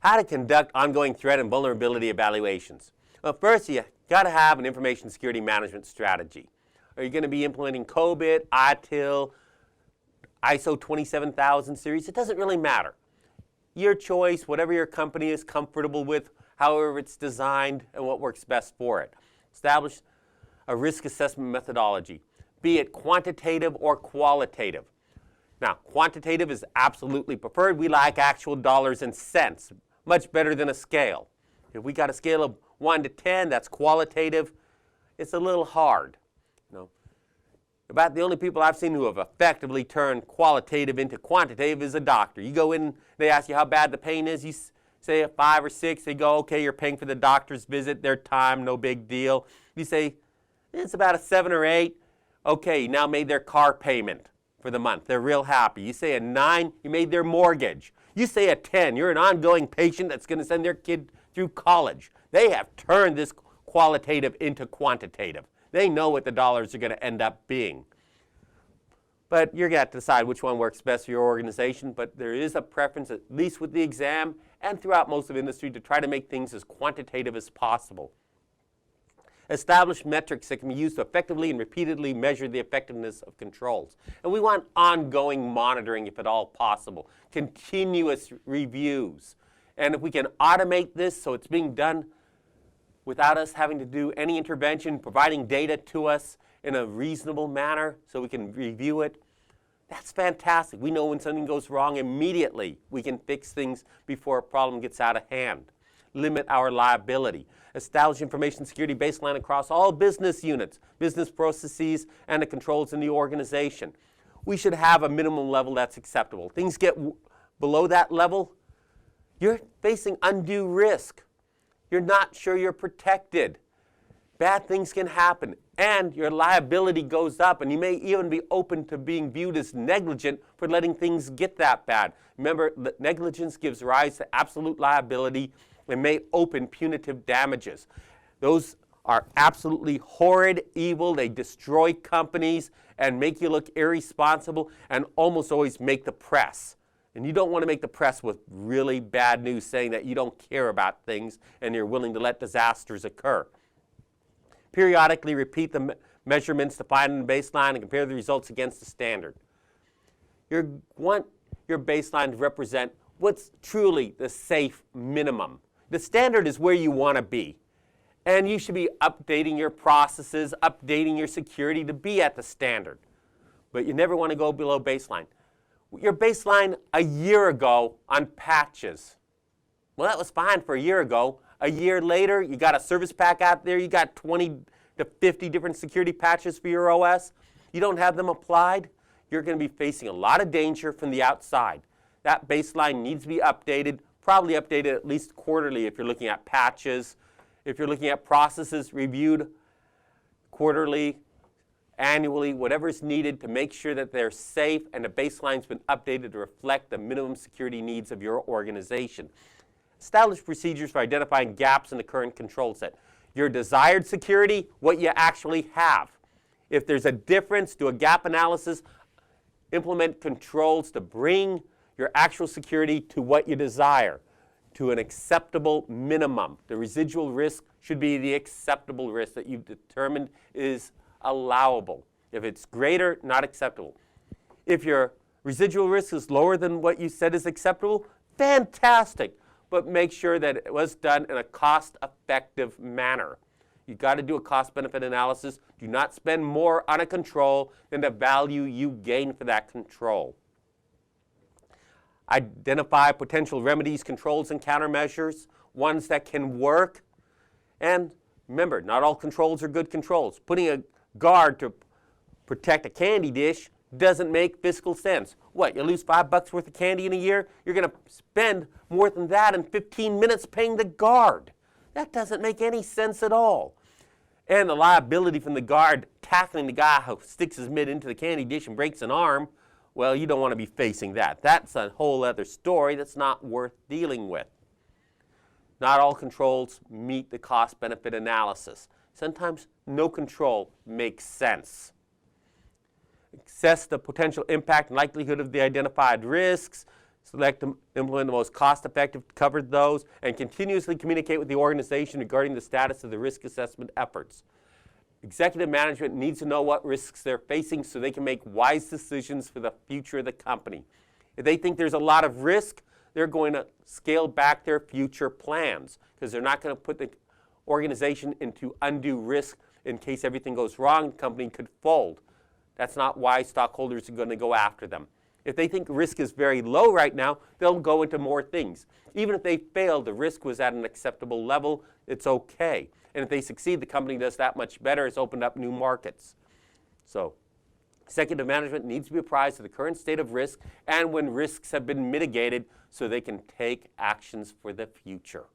How to conduct ongoing threat and vulnerability evaluations. Well, first, you got to have an information security management strategy. Are you going to be implementing COBIT, ITIL, ISO 27000 series? It doesn't really matter. Your choice, whatever your company is comfortable with, however it's designed, and what works best for it. Establish a risk assessment methodology, be it quantitative or qualitative. Now, quantitative is absolutely preferred. We like actual dollars and cents, much better than a scale. If we got a scale of 1 to 10, that's qualitative. It's a little hard. About the only people I've seen who have effectively turned qualitative into quantitative is a doctor. You go in, they ask you how bad the pain is. You say a 5 or 6. They go, okay, you're paying for the doctor's visit, their time, no big deal. You say, it's about a 7 or 8. Okay, you now made their car payment for the month. They're real happy. You say a 9, you made their mortgage. You say a 10, you're an ongoing patient that's going to send their kid through college. They have turned this qualitative into quantitative. They know what the dollars are going to end up being. But you're going to have to decide which one works best for your organization. But there is a preference, at least with the exam and throughout most of industry, to try to make things as quantitative as possible. Establish metrics that can be used to effectively and repeatedly measure the effectiveness of controls. And we want ongoing monitoring if at all possible, continuous reviews. And if we can automate this so it's being done without us having to do any intervention, providing data to us in a reasonable manner so we can review it, that's fantastic. We know when something goes wrong immediately. We can fix things before a problem gets out of hand. Limit our liability. Establish information security baseline across all business units, business processes, and the controls in the organization. We should have a minimum level that's acceptable. Things get below that level, you're facing undue risk. You're not sure you're protected. Bad things can happen, and your liability goes up, and you may even be open to being viewed as negligent for letting things get that bad. Remember, negligence gives rise to absolute liability and may open punitive damages. Those are absolutely horrid, evil. They destroy companies and make you look irresponsible and almost always make the press. And you don't want to make the press with really bad news saying that you don't care about things and you're willing to let disasters occur. Periodically repeat the measurements to find the baseline and compare the results against the standard. You want your baseline to represent what's truly the safe minimum. The standard is where you want to be. And you should be updating your processes, updating your security to be at the standard. But you never want to go below baseline. Your baseline a year ago on patches. Well, that was fine for a year ago. A year later, you got a service pack out there. You got 20 to 50 different security patches for your OS. You don't have them applied. You're going to be facing a lot of danger from the outside. That baseline needs to be updated, probably updated at least quarterly if you're looking at patches. If you're looking at processes, reviewed quarterly, annually, whatever is needed to make sure that they're safe and the baseline's been updated to reflect the minimum security needs of your organization. Establish procedures for identifying gaps in the current control set. Your desired security, what you actually have. If there's a difference, do a gap analysis. Implement controls to bring your actual security to what you desire, to an acceptable minimum. The residual risk should be the acceptable risk that you've determined is allowable. If it's greater, not acceptable. If your residual risk is lower than what you said is acceptable, fantastic. But make sure that it was done in a cost-effective manner. You've got to do a cost-benefit analysis. Do not spend more on a control than the value you gain for that control. Identify potential remedies, controls, and countermeasures, ones that can work. And remember, not all controls are good controls. Putting a guard to protect a candy dish doesn't make fiscal sense. What, you lose $5 worth of candy in a year? You're going to spend more than that in 15 minutes paying the guard. That doesn't make any sense at all. And the liability from the guard tackling the guy who sticks his mitt into the candy dish and breaks an arm, well, you don't want to be facing that. That's a whole other story that's not worth dealing with. Not all controls meet the cost-benefit analysis. Sometimes no control makes sense. Assess the potential impact and likelihood of the identified risks. select and implement the most cost-effective to cover those, and continuously communicate with the organization regarding the status of the risk assessment efforts. Executive management needs to know what risks they're facing so they can make wise decisions for the future of the company. If they think there's a lot of risk, they're going to scale back their future plans because they're not going to put the organization into undue risk in case everything goes wrong, the company could fold. That's not why stockholders are going to go after them. If they think risk is very low right now, they'll go into more things. Even if they fail, the risk was at an acceptable level, it's okay. And if they succeed, the company does that much better. It's opened up new markets. So executive management needs to be apprised of the current state of risk and when risks have been mitigated so they can take actions for the future.